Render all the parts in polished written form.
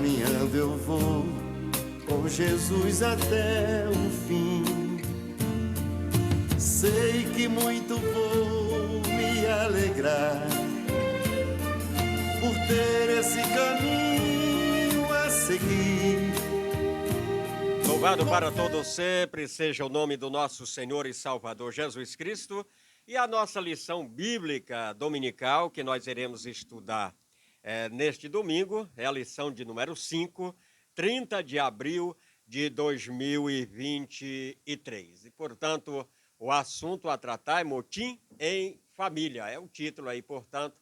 caminhando eu vou com Jesus até o fim. Sei que muito vou me alegrar por ter esse caminho a seguir. Louvado para todos sempre seja o nome do nosso Senhor e Salvador Jesus Cristo. E a nossa lição bíblica dominical que nós iremos estudar neste domingo é a lição de número 5, 30 de abril de 2023. E, portanto, o assunto a tratar é motim em família. É o título aí, portanto,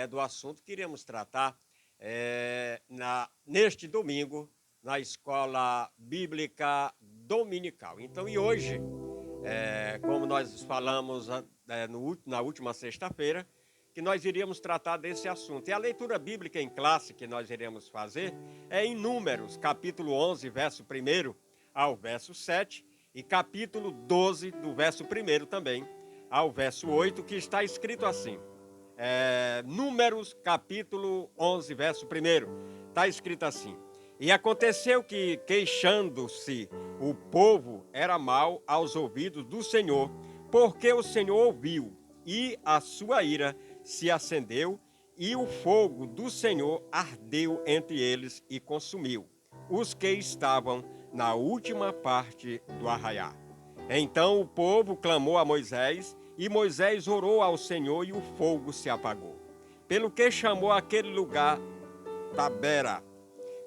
do assunto que iremos tratar neste domingo na Escola Bíblica Dominical. Então, e hoje, como nós falamos na última sexta-feira, que nós iríamos tratar desse assunto. E a leitura bíblica em classe que nós iremos fazer é em Números, capítulo 11, verso 1 ao verso 7, e capítulo 12, do verso 1 também ao verso 8, que está escrito assim. Números, capítulo 11, verso 1, está escrito assim. E aconteceu que, queixando-se o povo, era mal aos ouvidos do Senhor, porque o Senhor ouviu, e a sua ira se acendeu, e o fogo do Senhor ardeu entre eles e consumiu os que estavam na última parte do arraial. Então o povo clamou a Moisés, e Moisés orou ao Senhor, e o fogo se apagou. Pelo que chamou aquele lugar Tabera,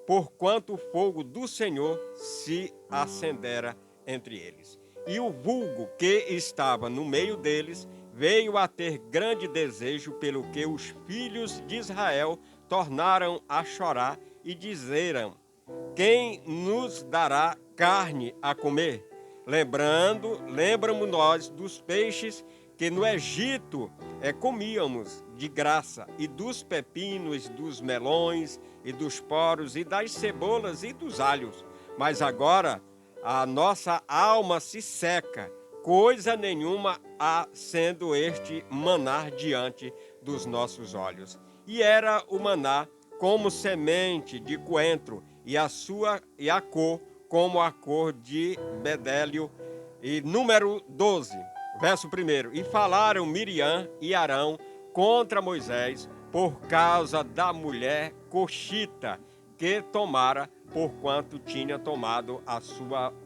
porquanto o fogo do Senhor se acendera entre eles. E o vulgo que estava no meio deles veio a ter grande desejo, pelo que os filhos de Israel tornaram a chorar e dizeram: quem nos dará carne a comer? Lembramos nós dos peixes que no Egito comíamos de graça, e dos pepinos, dos melões, e dos poros, e das cebolas, e dos alhos. Mas agora a nossa alma se seca, coisa nenhuma há sendo este maná diante dos nossos olhos. E era o maná como semente de coentro, e a cor como a cor de bedélio. E número 12, verso 1. E falaram Miriam e Arão contra Moisés por causa da mulher coxita que tomara, porquanto tinha tomado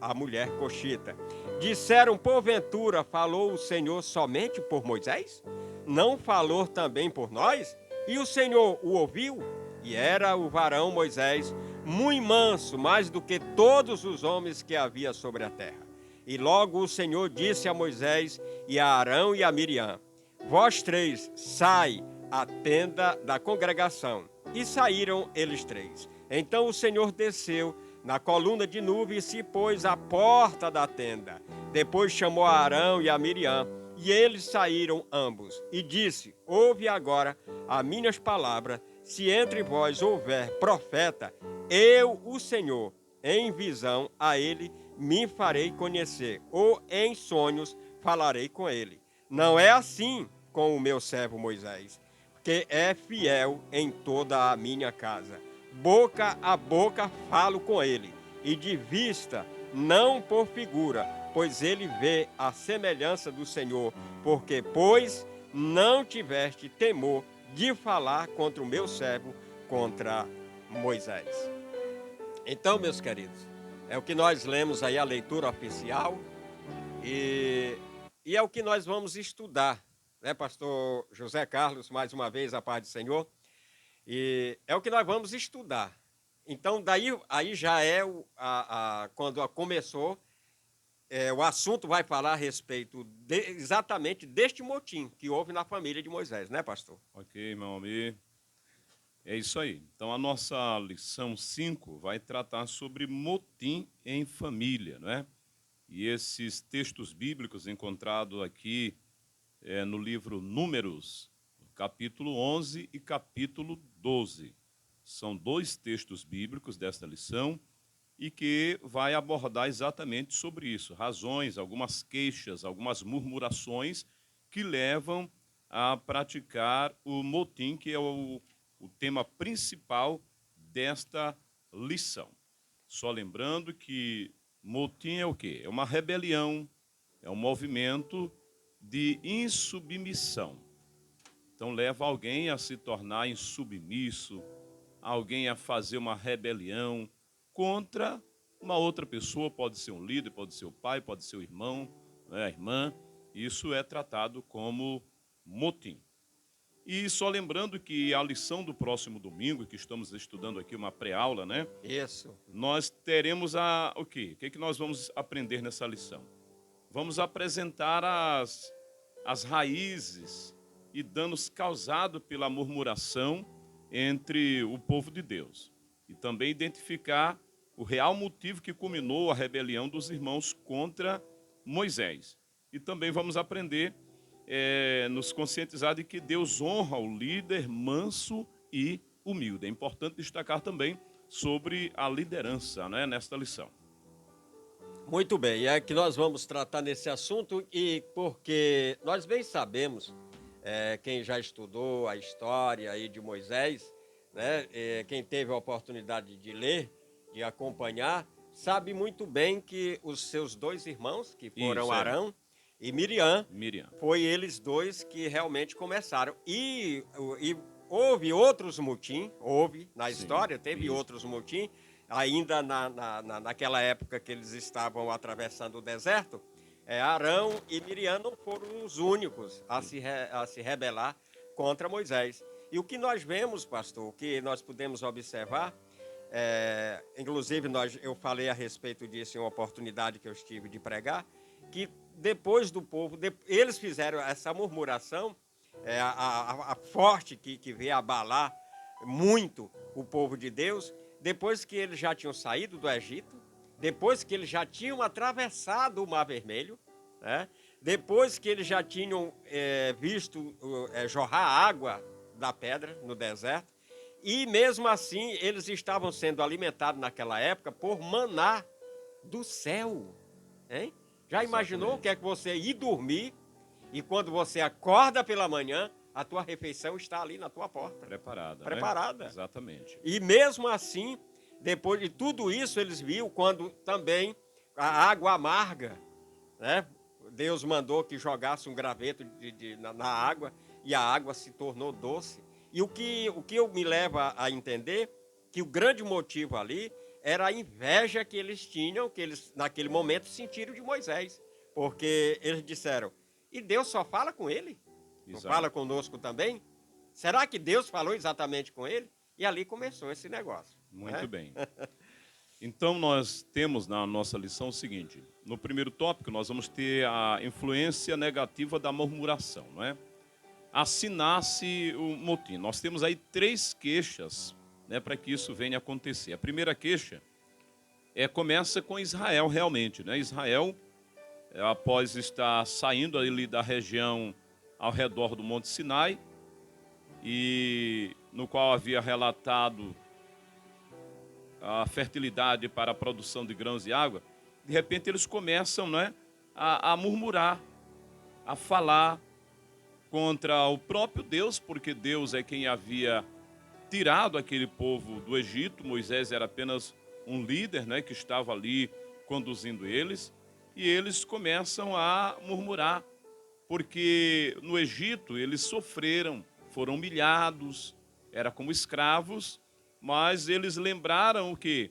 a mulher coxita. Disseram, porventura, falou o Senhor somente por Moisés? Não falou também por nós? E o Senhor o ouviu? E era o varão Moisés muito manso, mais do que todos os homens que havia sobre a terra. E logo o Senhor disse a Moisés e a Arão e a Miriam: vós três, sai à tenda da congregação. E saíram eles três. Então o Senhor desceu na coluna de nuvem e se pôs à porta da tenda. Depois chamou a Arão e a Miriam, e eles saíram ambos. E disse: ouve agora as minhas palavras. Se entre vós houver profeta, eu, o Senhor, em visão a ele me farei conhecer, ou em sonhos falarei com ele. Não é assim com o meu servo Moisés, que é fiel em toda a minha casa. Boca a boca falo com ele, e de vista, não por figura, pois ele vê a semelhança do Senhor, pois não tiveste temor de falar contra o meu servo, contra Moisés. Então, meus queridos, é o que nós lemos aí, a leitura oficial, e é o que nós vamos estudar, né, pastor José Carlos, mais uma vez, a paz do Senhor, e é o que nós vamos estudar. Então, daí aí já é quando começou, o assunto vai falar a respeito exatamente deste motim que houve na família de Moisés, né, pastor? Ok, meu amigo. É isso aí. Então, a nossa lição 5 vai tratar sobre motim em família, não é? E esses textos bíblicos encontrados aqui no livro Números, capítulo 11 e capítulo 12. São dois textos bíblicos desta lição e que vai abordar exatamente sobre isso. Razões, algumas queixas, algumas murmurações que levam a praticar o motim, que é o tema principal desta lição. Só lembrando que motim é o quê? É uma rebelião, é um movimento de insubmissão. Então leva alguém a se tornar insubmisso, alguém a fazer uma rebelião contra uma outra pessoa, pode ser um líder, pode ser o pai, pode ser o irmão, né, a irmã. Isso é tratado como motim. E só lembrando que a lição do próximo domingo, que estamos estudando aqui uma pré-aula, né? Isso. Nós teremos o quê? O que nós vamos aprender nessa lição? Vamos apresentar as raízes e danos causados pela murmuração entre o povo de Deus. E também identificar o real motivo que culminou a rebelião dos irmãos contra Moisés. E também vamos aprender, nos conscientizar de que Deus honra o líder manso e humilde. É importante destacar também sobre a liderança, né, nesta lição. Muito bem, é que nós vamos tratar nesse assunto e porque nós bem sabemos, quem já estudou a história aí de Moisés, né, quem teve a oportunidade de ler, de acompanhar, sabe muito bem que os seus dois irmãos, que foram Isso, Arão e Miriam, Miriam. foi eles dois que realmente começaram. E houve outros motim, na Sim, história, teve isso. outros motim, ainda naquela época que eles estavam atravessando o deserto, Arão e Miriam não foram os únicos a se rebelar contra Moisés. E o que nós vemos, pastor, o que nós podemos observar, inclusive eu falei a respeito disso em uma oportunidade que eu estive de pregar, que depois do povo, eles fizeram essa murmuração, a forte que veio abalar muito o povo de Deus, depois que eles já tinham saído do Egito, depois que eles já tinham atravessado o Mar Vermelho, né? Depois que eles já tinham visto jorrar água da pedra no deserto, e mesmo assim eles estavam sendo alimentados naquela época por maná do céu, hein? Já imaginou o que é que você ir dormir e quando você acorda pela manhã, a tua refeição está ali na tua porta. Preparada. Preparada. Né? Exatamente. E mesmo assim, depois de tudo isso, eles viram quando também a água amarga, né? Deus mandou que jogasse um graveto na água e a água se tornou doce. E o que eu me leva a entender que o grande motivo ali era a inveja que eles tinham, que eles naquele momento sentiram de Moisés. Porque eles disseram, e Deus só fala com ele? Não Exato. fala conosco também? Será que Deus falou exatamente com ele? E ali começou esse negócio. Muito né? bem. Então, nós temos na nossa lição o seguinte. No primeiro tópico, nós vamos ter a influência negativa da murmuração, não é? Assinar-se o motim. Nós temos aí 3 queixas, né, para que isso venha a acontecer. A primeira queixa começa com Israel realmente, né? Israel, após estar saindo ali da região ao redor do Monte Sinai, e no qual havia relatado a fertilidade para a produção de grãos e água, de repente eles começam, né, a murmurar, a falar contra o próprio Deus, porque Deus é quem havia tirado aquele povo do Egito. Moisés era apenas um líder, né, que estava ali conduzindo eles, e eles começam a murmurar, porque no Egito eles sofreram, foram humilhados, era como escravos, mas eles lembraram o quê?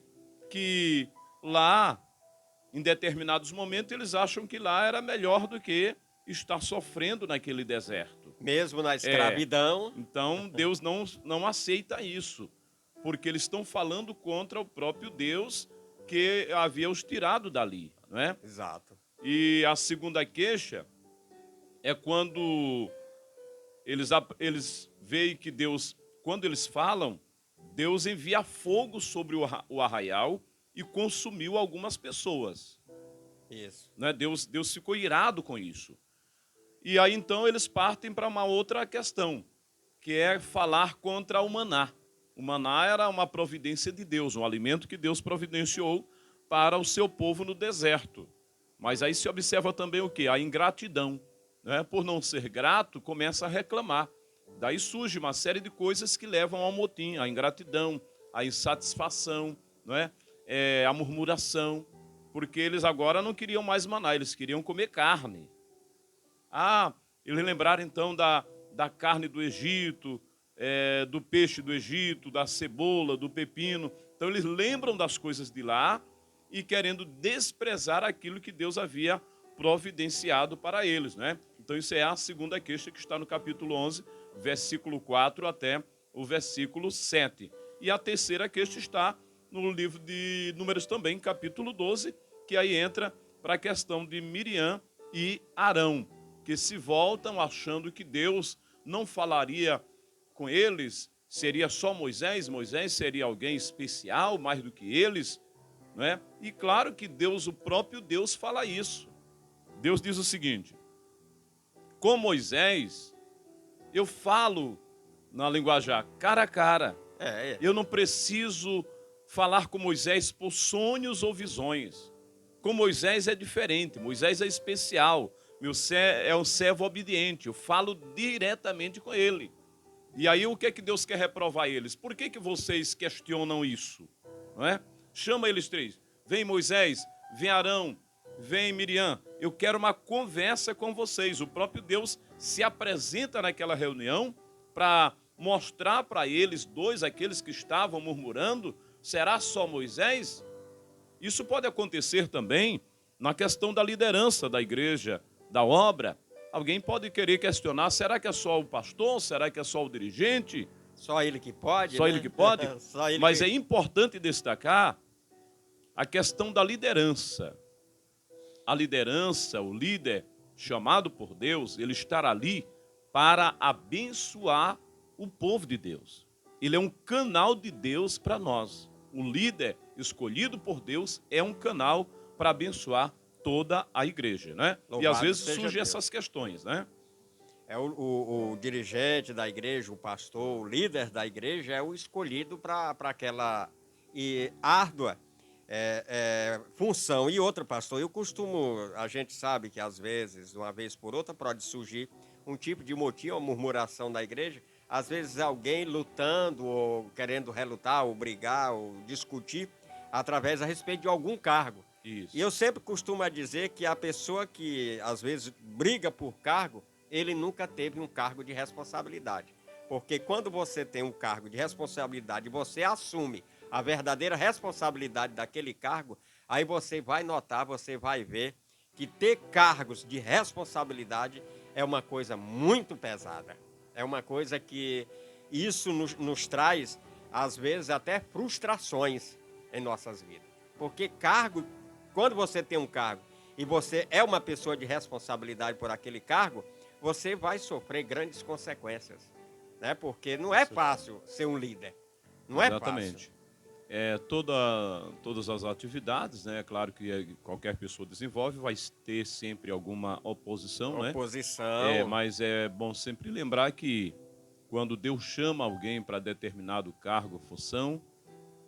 Que lá, em determinados momentos, eles acham que lá era melhor do que estar sofrendo naquele deserto. Mesmo na escravidão. Então, Deus não aceita isso, porque eles estão falando contra o próprio Deus que havia os tirado dali, não é? Exato. E a segunda queixa é quando eles veem que Deus, quando eles falam, Deus envia fogo sobre o arraial e consumiu algumas pessoas. Isso. Né? Deus ficou irado com isso. E aí então eles partem para uma outra questão, que é falar contra o maná. O maná era uma providência de Deus, um alimento que Deus providenciou para o seu povo no deserto. Mas aí se observa também o quê? A ingratidão. Né? Por não ser grato, começa a reclamar. Daí surge uma série de coisas que levam ao motim, a ingratidão, a insatisfação, não é? A murmuração, porque eles agora não queriam mais maná, eles queriam comer carne. Eles lembraram então da carne do Egito, do peixe do Egito, da cebola, do pepino. Então eles lembram das coisas de lá e querendo desprezar aquilo que Deus havia providenciado para eles, né? Então isso é a segunda queixa que está no capítulo 11, versículo 4 até o versículo 7. E a terceira queixa está no livro de Números também, capítulo 12, que aí entra para a questão de Miriam e Arão, que se voltam achando que Deus não falaria com eles, seria só Moisés seria alguém especial, mais do que eles, não é? E claro que Deus, o próprio Deus, fala isso. Deus diz o seguinte: com Moisés, eu falo na linguajar cara a cara. Eu não preciso falar com Moisés por sonhos ou visões. Com Moisés é diferente, Moisés é especial. É um servo obediente, eu falo diretamente com ele. E aí o que é que Deus quer reprovar eles? Por que vocês questionam isso? Não é? Chama eles três. Vem Moisés, vem Arão, vem Miriam. Eu quero uma conversa com vocês. O próprio Deus se apresenta naquela reunião para mostrar para eles dois, aqueles que estavam murmurando, será só Moisés? Isso pode acontecer também na questão da liderança da igreja, da obra. Alguém pode querer questionar, será que é só o pastor? Será que é só o dirigente? Só ele que pode, Só né? ele que pode? Só ele Mas que... é importante destacar a questão da liderança. A liderança, o líder chamado por Deus, ele estará ali para abençoar o povo de Deus. Ele é um canal de Deus para nós. O líder escolhido por Deus é um canal para abençoar toda a igreja, né? Louvado e às vezes seja surgem Deus. essas questões, né? O dirigente da igreja, o pastor, o líder da igreja é o escolhido para aquela árdua função. E outra, pastor, a gente sabe que às vezes, uma vez por outra, pode surgir um tipo de motim ou murmuração da igreja. Às vezes alguém lutando ou querendo relutar, ou brigar, ou discutir através a respeito de algum cargo. Isso. E eu sempre costumo dizer que a pessoa que às vezes briga por cargo, ele nunca teve um cargo de responsabilidade. Porque quando você tem um cargo de responsabilidade, você assume a verdadeira responsabilidade daquele cargo, aí você vai notar, você vai ver que ter cargos de responsabilidade é uma coisa muito pesada. É uma coisa que isso nos traz, às vezes, até frustrações em nossas vidas. Porque cargo, quando você tem um cargo e você é uma pessoa de responsabilidade por aquele cargo, você vai sofrer grandes consequências, né? Porque não é fácil ser um líder. Não é fácil. Exatamente. Todas as atividades, né? É claro que qualquer pessoa desenvolve, vai ter sempre alguma oposição, né? Mas é bom sempre lembrar que quando Deus chama alguém para determinado cargo, função,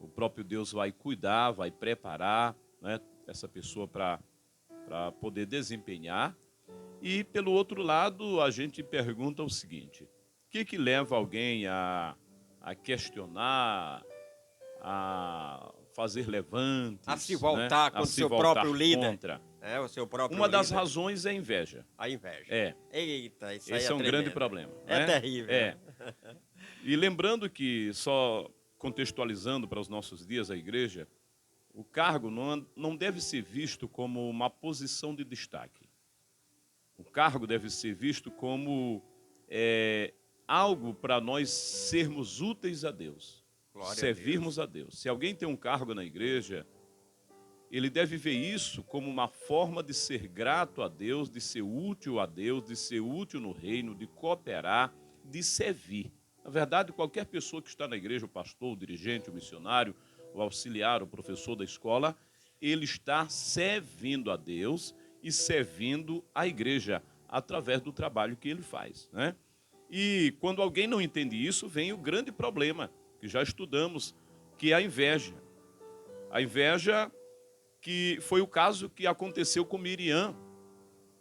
o próprio Deus vai cuidar, vai preparar, né, essa pessoa para poder desempenhar. E, pelo outro lado, a gente pergunta o seguinte: o que leva alguém a questionar, a fazer levantes, a se voltar, né, contra o seu próprio líder? O seu próprio Uma das líder. razões é a inveja. A inveja. Eita, isso aí esse é um grande problema. É terrível. E lembrando que, só contextualizando para os nossos dias a igreja, o cargo não deve ser visto como uma posição de destaque. O cargo deve ser visto como algo para nós sermos úteis a Deus, servirmos a Deus. Se alguém tem um cargo na igreja, ele deve ver isso como uma forma de ser grato a Deus, de ser útil a Deus, de ser útil no reino, de cooperar, de servir. Na verdade, qualquer pessoa que está na igreja, o pastor, o dirigente, o missionário, o auxiliar, o professor da escola, ele está servindo a Deus e servindo a igreja através do trabalho que ele faz, né? E quando alguém não entende isso, vem o grande problema, que já estudamos, que é a inveja. A inveja, que foi o caso que aconteceu com Miriam.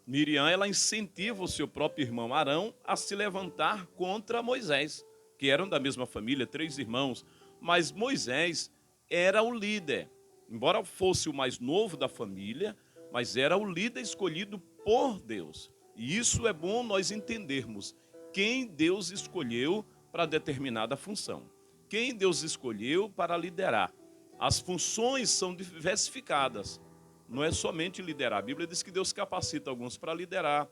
Miriam, ela incentiva o seu próprio irmão Arão a se levantar contra Moisés, que eram da mesma família, 3 irmãos. Mas Moisés era o líder. Embora fosse o mais novo da família, mas era o líder escolhido por Deus. E isso é bom nós entendermos quem Deus escolheu para determinada função. Quem Deus escolheu para liderar. As funções são diversificadas. Não é somente liderar. A Bíblia diz que Deus capacita alguns para liderar,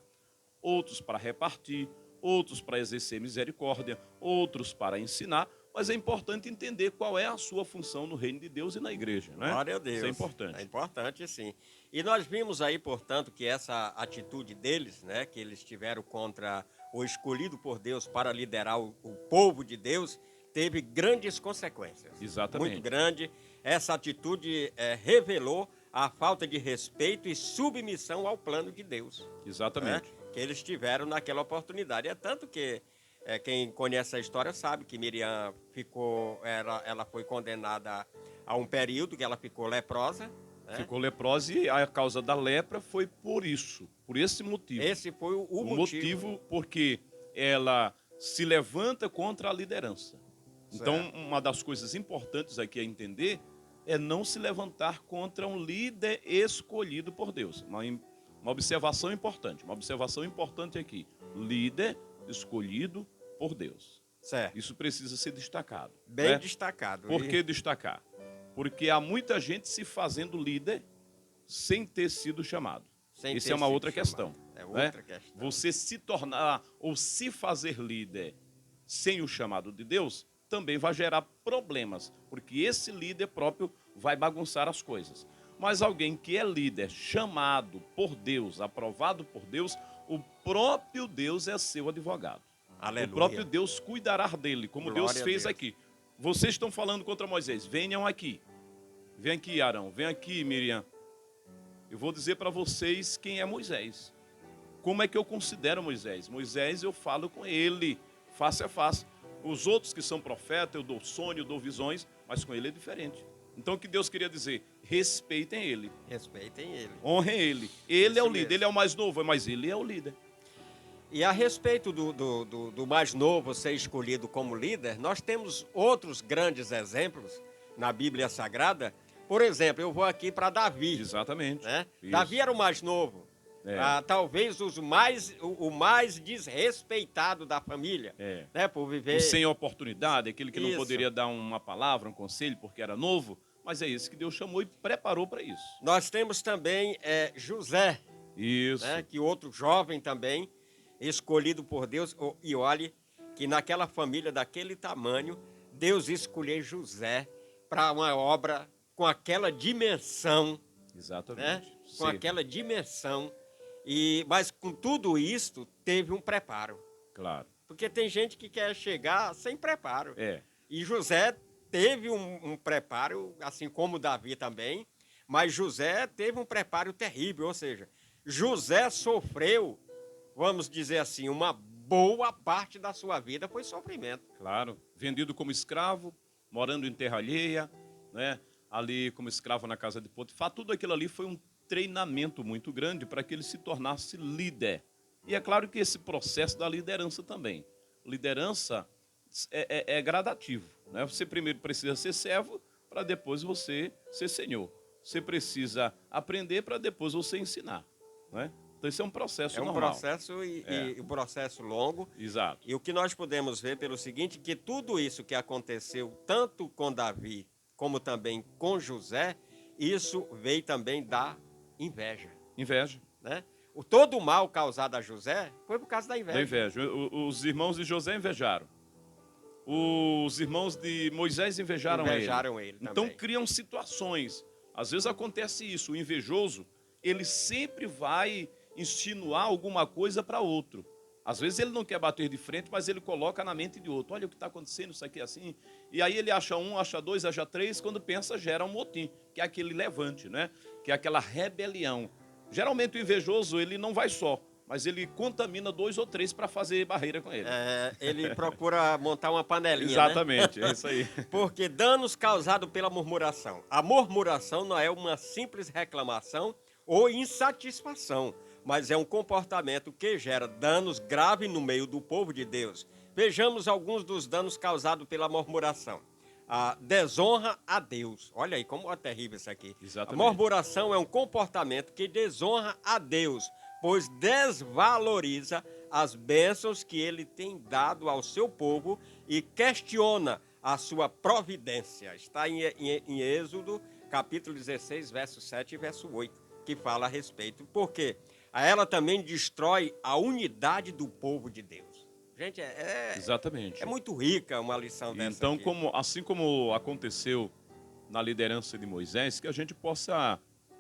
outros para repartir, outros para exercer misericórdia, outros para ensinar. Mas é importante entender qual é a sua função no reino de Deus e na igreja, né? Glória a Deus. Isso é importante. É importante, sim. E nós vimos aí, portanto, que essa atitude deles, né, que eles tiveram contra o escolhido por Deus para liderar o povo de Deus, teve grandes consequências. Exatamente. Muito grande. Essa atitude revelou a falta de respeito e submissão ao plano de Deus. Exatamente. Né, que eles tiveram naquela oportunidade. É tanto que quem conhece a história sabe que Miriam ela foi condenada a um período que ela ficou leprosa. Né? Ficou leprosa e a causa da lepra foi por isso, por esse motivo. Esse foi o motivo porque ela se levanta contra a liderança. Então, uma das coisas importantes aqui a entender é não se levantar contra um líder escolhido por Deus. Uma observação importante aqui. Líder escolhido por Deus. Certo. Isso precisa ser destacado. Bem né? destacado. Por que destacar? Porque há muita gente se fazendo líder sem ter sido chamado. Isso é uma outra questão. É outra questão. Você se tornar ou se fazer líder sem o chamado de Deus também vai gerar problemas, porque esse líder próprio vai bagunçar as coisas. Mas alguém que é líder, chamado por Deus, aprovado por Deus, o próprio Deus é seu advogado. Aleluia. O próprio Deus cuidará dele, como Glória Deus fez a Deus. aqui. Vocês estão falando contra Moisés, venham aqui. Vem aqui, Arão, vem aqui, Miriam. Eu vou dizer para vocês quem é Moisés. Como é que eu considero Moisés? Moisés, eu falo com ele, face a face. Os outros que são profetas, eu dou sonho, eu dou visões, mas com ele é diferente. Então o que Deus queria dizer? Respeitem ele. Respeitem ele. Honrem ele. Ele é o Isso líder, mesmo. ele é o mais novo, mas ele é o líder. E a respeito do mais novo ser escolhido como líder, nós temos outros grandes exemplos na Bíblia Sagrada. Por exemplo, eu vou aqui para Davi. Exatamente. Né? Isso. Davi era o mais novo. É. Talvez o mais desrespeitado da família. É. Né? Por viver... O sem oportunidade, aquele que não Isso. poderia dar uma palavra, um conselho, porque era novo. Mas é isso que Deus chamou e preparou para isso. Nós temos também José, Isso. né? Que outro jovem também, escolhido por Deus. E olhe que naquela família daquele tamanho, Deus escolheu José para uma obra com aquela dimensão, Exatamente. né? Com Sim. aquela dimensão. Mas com tudo isso, teve um preparo. Claro. Porque tem gente que quer chegar sem preparo. É. E José teve um preparo, assim como Davi também, mas José teve um preparo terrível, ou seja, José sofreu, vamos dizer assim, uma boa parte da sua vida foi sofrimento. Claro. Vendido como escravo, morando em terra alheia, né? Ali como escravo na casa de Potifar, tudo aquilo ali foi um treinamento muito grande para que ele se tornasse líder. E é claro que esse processo da liderança também. Liderança é gradativo, né? Você primeiro precisa ser servo para depois você ser senhor. Você precisa aprender para depois você ensinar, né? Então isso é um processo normal. Processo e um processo longo. Exato. E o que nós podemos ver pelo seguinte, que tudo isso que aconteceu tanto com Davi como também com José, isso veio também da inveja. Inveja. Né? Todo o mal causado a José foi por causa da inveja. Da inveja. Os irmãos de José invejaram. Os irmãos de Moisés invejaram ele. Então também. criam situações. Às vezes acontece isso. O invejoso, ele sempre vai insinuar alguma coisa para outro. Às vezes ele não quer bater de frente, mas ele coloca na mente de outro. Olha o que está acontecendo, isso aqui é assim. E aí ele acha um, acha dois, acha três. Quando pensa, gera um motim, que é aquele levante, né? Que é aquela rebelião. Geralmente o invejoso, ele não vai só, mas ele contamina dois ou três para fazer barreira com ele. Ele procura montar uma panelinha. Exatamente, né? é isso aí. Porque danos causados pela murmuração. A murmuração não é uma simples reclamação ou insatisfação, mas é um comportamento que gera danos graves no meio do povo de Deus. Vejamos alguns dos danos causados pela murmuração. a desonra a Deus. Olha aí como é terrível isso aqui. Exatamente. A murmuração é um comportamento que desonra a Deus, pois desvaloriza as bênçãos que ele tem dado ao seu povo e questiona a sua providência. Está em Êxodo, capítulo 16, verso 7 e verso 8, que fala a respeito. Porque ela também destrói a unidade do povo de Deus. Gente, Exatamente. é muito rica uma lição dessa Então, aqui. assim como aconteceu na liderança de Moisés, que a gente possa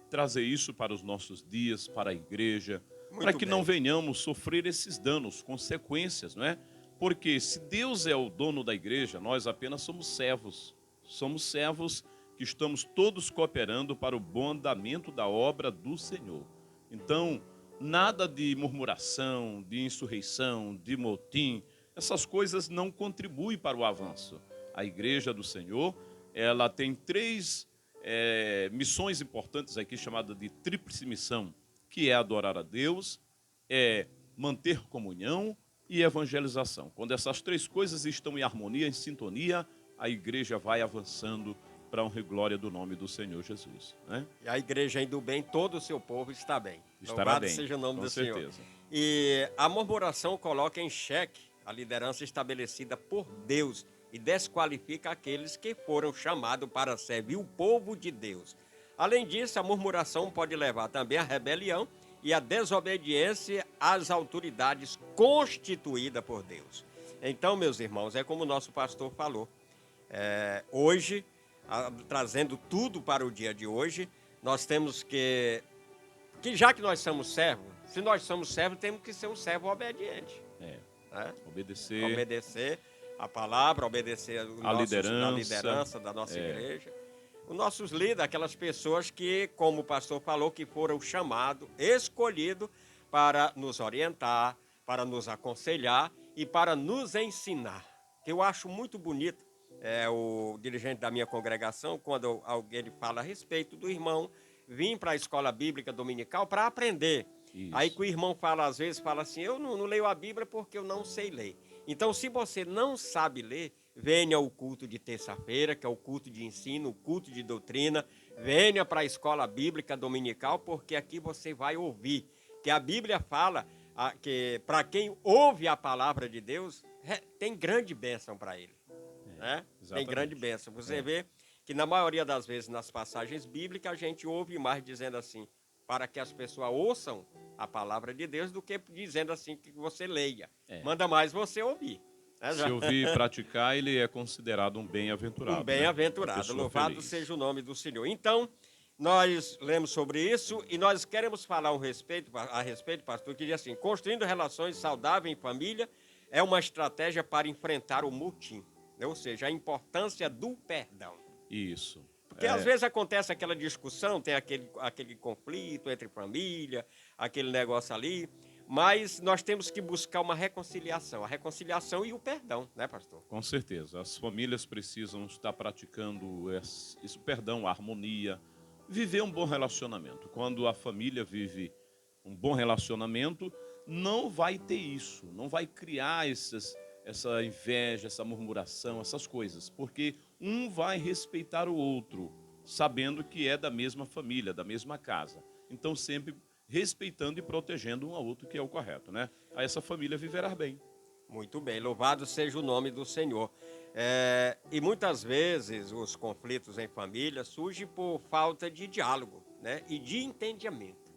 trazer isso para os nossos dias, para a igreja, Muito para que bem. não venhamos sofrer esses danos, consequências, não é? Porque se Deus é o dono da igreja, nós apenas somos servos. Somos servos que estamos todos cooperando para o bom andamento da obra do Senhor. Então, nada de murmuração, de insurreição, de motim, essas coisas não contribuem para o avanço. A igreja do Senhor, ela tem três missões importantes aqui, chamadas de tríplice missão, que é adorar a Deus, é manter comunhão e evangelização. Quando essas três coisas estão em harmonia, em sintonia, a igreja vai avançando para a honra e glória do nome do Senhor Jesus, né? E a igreja indo bem, todo o seu povo está bem. Estará Louvado bem, seja o nome com do certeza. Senhor. E a murmuração coloca em xeque a liderança estabelecida por Deus e desqualifica aqueles que foram chamados para servir o povo de Deus. Além disso, a murmuração pode levar também à rebelião e à desobediência às autoridades constituídas por Deus. Então, meus irmãos, é como o nosso pastor falou. Hoje, trazendo tudo para o dia de hoje, nós temos que já que nós somos servos, se nós somos servos, temos que ser um servo obediente. Né? Obedecer a palavra, obedecer a liderança da nossa igreja. Os nossos líderes, aquelas pessoas que, como o pastor falou, que foram chamados, escolhidos para nos orientar, para nos aconselhar e para nos ensinar. Que eu acho muito bonito o dirigente da minha congregação, quando alguém fala a respeito do irmão vir para a escola bíblica dominical para aprender. Isso. Aí que o irmão fala, às vezes, fala assim, eu não leio a Bíblia porque eu não sei ler. Então, se você não sabe ler, venha ao culto de terça-feira, que é o culto de ensino, o culto de doutrina. Venha para a escola bíblica dominical, porque aqui você vai ouvir. Que a Bíblia fala que para quem ouve a palavra de Deus, tem grande bênção para ele. Né? Tem grande bênção. Você vê que na maioria das vezes nas passagens bíblicas a gente ouve mais dizendo assim, para que as pessoas ouçam a palavra de Deus do que dizendo assim que você leia. Manda mais você ouvir. Né? Se ouvir e praticar, ele é considerado um bem-aventurado. Um bem-aventurado. Louvado feliz. seja o nome do Senhor. Então, nós lemos sobre isso e nós queremos falar a respeito, pastor, que diz assim, construindo relações saudáveis em família é uma estratégia para enfrentar o motim. Ou seja, a importância do perdão. Isso. Porque às vezes acontece aquela discussão, tem aquele conflito entre família, aquele negócio ali, mas nós temos que buscar uma reconciliação, a reconciliação e o perdão, né, pastor? Com certeza. As famílias precisam estar praticando isso, perdão, a harmonia, viver um bom relacionamento. Quando a família vive um bom relacionamento, não vai ter isso, não vai criar essa inveja, essa murmuração, essas coisas, porque um vai respeitar o outro, sabendo que é da mesma família, da mesma casa. Então, sempre respeitando e protegendo um ao outro, que é o correto, né? Aí essa família viverá bem. Muito bem, louvado seja o nome do Senhor. E muitas vezes os conflitos em família surgem por falta de diálogo, né? E de entendimento.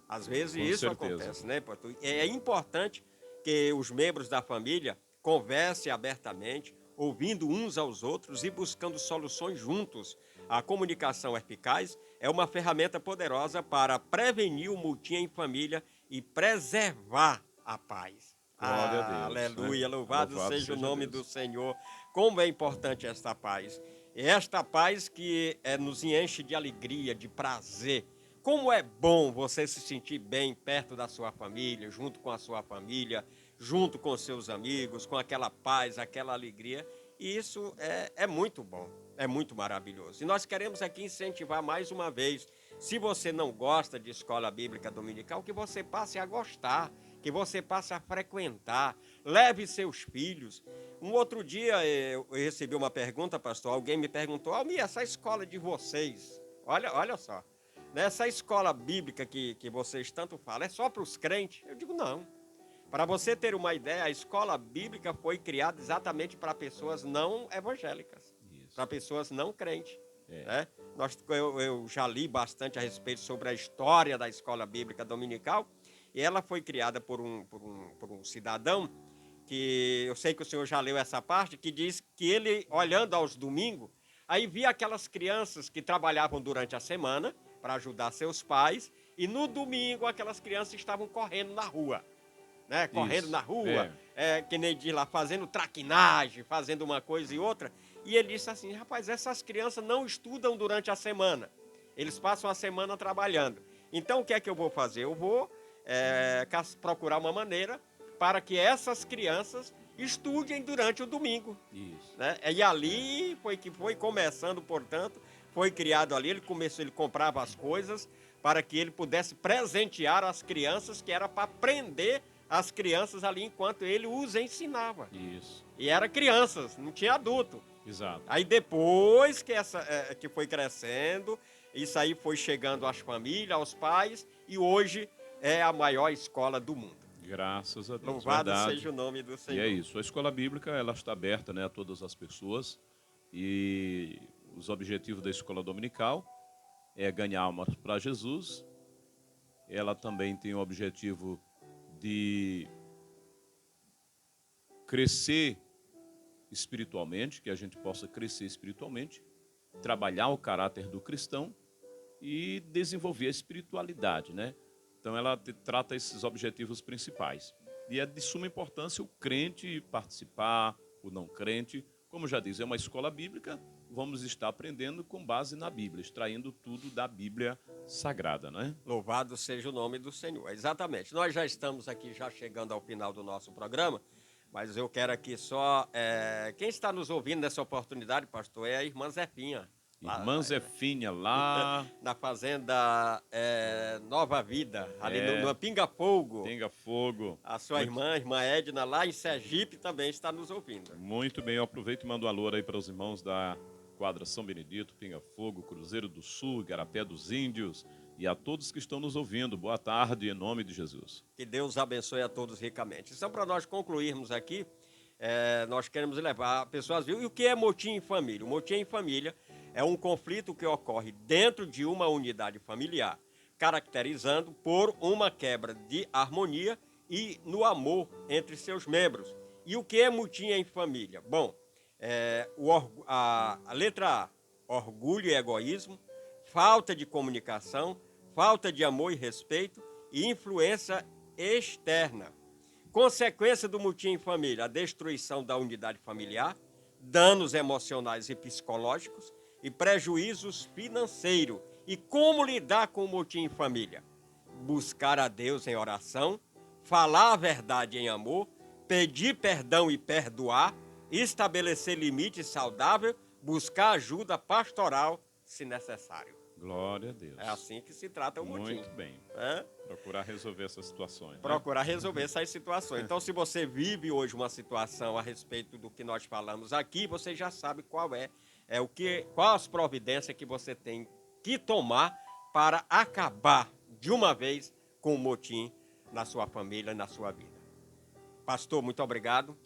Às vezes Com isso certeza. acontece, né, pastor? É importante que os membros da família conversem abertamente, ouvindo uns aos outros e buscando soluções juntos. A comunicação eficaz é uma ferramenta poderosa para prevenir o motim em família e preservar a paz. Glória a Deus, Aleluia, né? louvado seja o nome Deus. do Senhor. Como é importante esta paz. Esta paz que nos enche de alegria, de prazer. Como é bom você se sentir bem perto da sua família, junto com a sua família, junto com seus amigos, com aquela paz, aquela alegria. E isso é muito bom, é muito maravilhoso. E nós queremos aqui incentivar mais uma vez Se você não gosta de escola bíblica dominical, que você passe a gostar, que você passe a frequentar, leve seus filhos. Um outro dia eu recebi uma pergunta, pastor, alguém me perguntou, Almir, essa escola de vocês, olha só, né, essa escola bíblica que vocês tanto falam, é só para os crentes? Eu digo, não. Para você ter uma ideia, a escola bíblica foi criada exatamente para pessoas não evangélicas, para pessoas não crentes. Né? Eu já li bastante a respeito sobre a história da escola bíblica dominical, e ela foi criada por um cidadão, que eu sei que o senhor já leu essa parte, que diz que ele, olhando aos domingos, aí via aquelas crianças que trabalhavam durante a semana para ajudar seus pais, e no domingo aquelas crianças estavam correndo na rua. Né, correndo Isso, na rua, que nem diz lá, fazendo traquinagem, fazendo uma coisa e outra. E ele disse assim, rapaz, essas crianças não estudam durante a semana. Eles passam a semana trabalhando. Então, o que é que eu vou fazer? Eu vou procurar uma maneira para que essas crianças estudem durante o domingo. Isso. Né? E ali foi começando, portanto, foi criado ali, ele comprava as coisas para que ele pudesse presentear as crianças, que era para aprender as crianças ali enquanto ele os ensinava. Isso. E era crianças, não tinha adulto. Exato. Aí depois que foi crescendo, isso aí foi chegando às famílias, aos pais, e hoje é a maior escola do mundo. Graças a Deus. Louvado Verdade. seja o nome do Senhor. E é isso. A escola bíblica, ela está aberta, né, a todas as pessoas. E os objetivos da escola dominical é ganhar almas para Jesus. Ela também tem o objetivo de crescer espiritualmente, que a gente possa crescer espiritualmente, trabalhar o caráter do cristão e desenvolver a espiritualidade, né? Então ela trata esses objetivos principais. E é de suma importância o crente participar, o não crente. Como já diz, é uma escola bíblica, vamos estar aprendendo com base na Bíblia, extraindo tudo da Bíblia Sagrada, não é? Louvado seja o nome do Senhor. Exatamente. Nós já estamos aqui, já chegando ao final do nosso programa, mas eu quero aqui só... quem está nos ouvindo nessa oportunidade, pastor, é a irmã Zefinha. Irmã Zefinha, lá... Na fazenda Nova Vida, ali no Pinga Fogo. Pinga Fogo. A sua irmã Edna, lá em Sergipe, também está nos ouvindo. Muito bem, eu aproveito e mando um alô aí para os irmãos da Quadra São Benedito, Pinga Fogo, Cruzeiro do Sul, Igarapé dos Índios e a todos que estão nos ouvindo. Boa tarde, em nome de Jesus. Que Deus abençoe a todos ricamente. Então, para nós concluirmos aqui, nós queremos levar pessoas... E o que é motim em família? O motim em família é um conflito que ocorre dentro de uma unidade familiar, caracterizando por uma quebra de harmonia e no amor entre seus membros. E o que é motim em família? Bom, a letra A, orgulho e egoísmo, falta de comunicação, falta de amor e respeito e influência externa. Consequência do motim em família, a destruição da unidade familiar, danos emocionais e psicológicos e prejuízos financeiros. E como lidar com o motim em família? Buscar a Deus em oração, falar a verdade em amor, pedir perdão e perdoar, estabelecer limites saudáveis, buscar ajuda pastoral, se necessário. Glória a Deus. É assim que se trata o motim. Muito bem. É? Procurar resolver essas situações. Né? Procurar resolver essas situações. Então, se você vive hoje uma situação a respeito do que nós falamos aqui, você já sabe qual qual as providências que você tem que tomar para acabar de uma vez com o motim na sua família e na sua vida. Pastor, muito obrigado.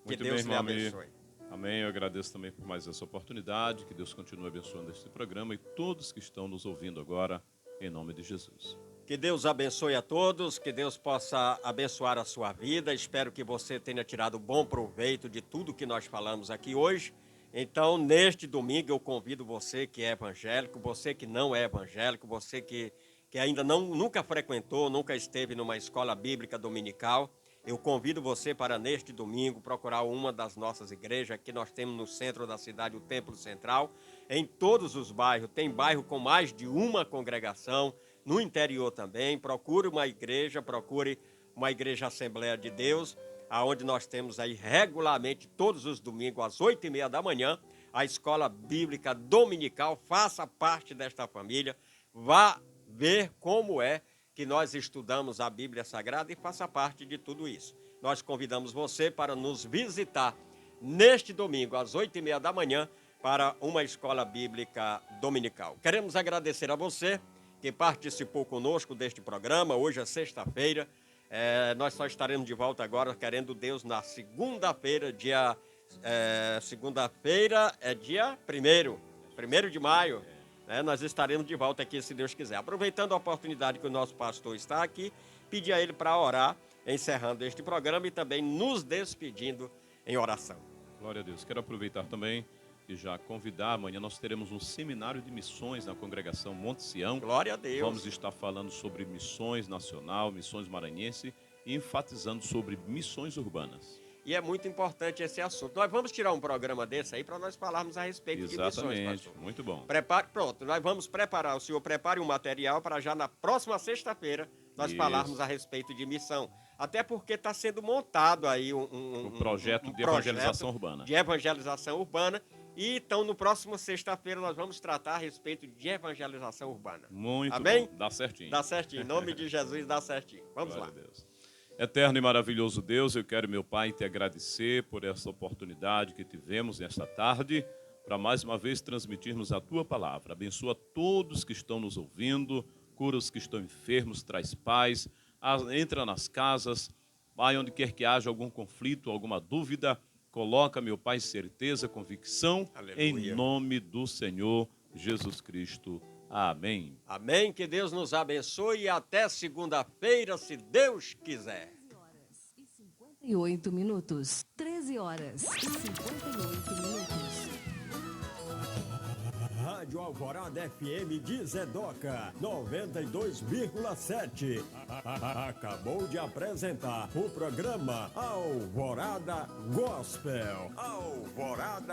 Que Muito Deus bem, lhe irmão abençoe. Amém. Eu agradeço também por mais essa oportunidade. Que Deus continue abençoando este programa e todos que estão nos ouvindo agora, em nome de Jesus. Que Deus abençoe a todos, que Deus possa abençoar a sua vida. Espero que você tenha tirado bom proveito de tudo que nós falamos aqui hoje. Então, neste domingo, eu convido você que é evangélico, você que não é evangélico, você que ainda nunca frequentou, nunca esteve numa escola bíblica dominical, eu convido você para, neste domingo, procurar uma das nossas igrejas. Aqui nós temos no centro da cidade o Templo Central. Em todos os bairros, tem bairro com mais de uma congregação, no interior também. Procure uma igreja Assembleia de Deus, aonde nós temos aí regularmente, todos os domingos, às 8h30 da manhã, a Escola Bíblica Dominical. Faça parte desta família, vá ver como é que nós estudamos a Bíblia Sagrada e faça parte de tudo isso. Nós convidamos você para nos visitar neste domingo, às 8h30 da manhã, para uma escola bíblica dominical. Queremos agradecer a você que participou conosco deste programa. Hoje é sexta-feira. Nós só estaremos de volta agora, querendo Deus, na segunda-feira, segunda-feira é dia 1º de maio. Nós estaremos de volta aqui, se Deus quiser. Aproveitando a oportunidade que o nosso pastor está aqui, pedir a ele para orar, encerrando este programa e também nos despedindo em oração. Glória a Deus. Quero aproveitar também e já convidar, amanhã nós teremos um seminário de missões na congregação Monte Sião. Glória a Deus. Vamos estar falando sobre missões nacional, missões maranhense e enfatizando sobre missões urbanas. E é muito importante esse assunto. Nós vamos tirar um programa desse aí para nós falarmos a respeito de missões, Exatamente, pastor. muito bom. Pronto, nós vamos preparar, o senhor prepare um material para já na próxima sexta-feira nós falarmos a respeito de missão. Até porque está sendo montado aí um projeto de evangelização urbana. De evangelização urbana. E então, no próximo sexta-feira, nós vamos tratar a respeito de evangelização urbana. Muito Amém? bom, dá certinho. Dá certinho, em nome de Jesus, dá certinho. Vamos Glória lá. a Deus. Eterno e maravilhoso Deus, eu quero, meu Pai, te agradecer por essa oportunidade que tivemos nesta tarde, para mais uma vez transmitirmos a Tua palavra. Abençoa todos que estão nos ouvindo, cura os que estão enfermos, traz paz, entra nas casas, Pai, onde quer que haja algum conflito, alguma dúvida, coloca, meu Pai, certeza, convicção, Aleluia. em nome do Senhor Jesus Cristo. Amém. Amém, que Deus nos abençoe e até segunda-feira, se Deus quiser. 13h58. 13h58. Rádio Alvorada FM de Zedoca, 92,7. Acabou de apresentar o programa Alvorada Gospel. Alvorada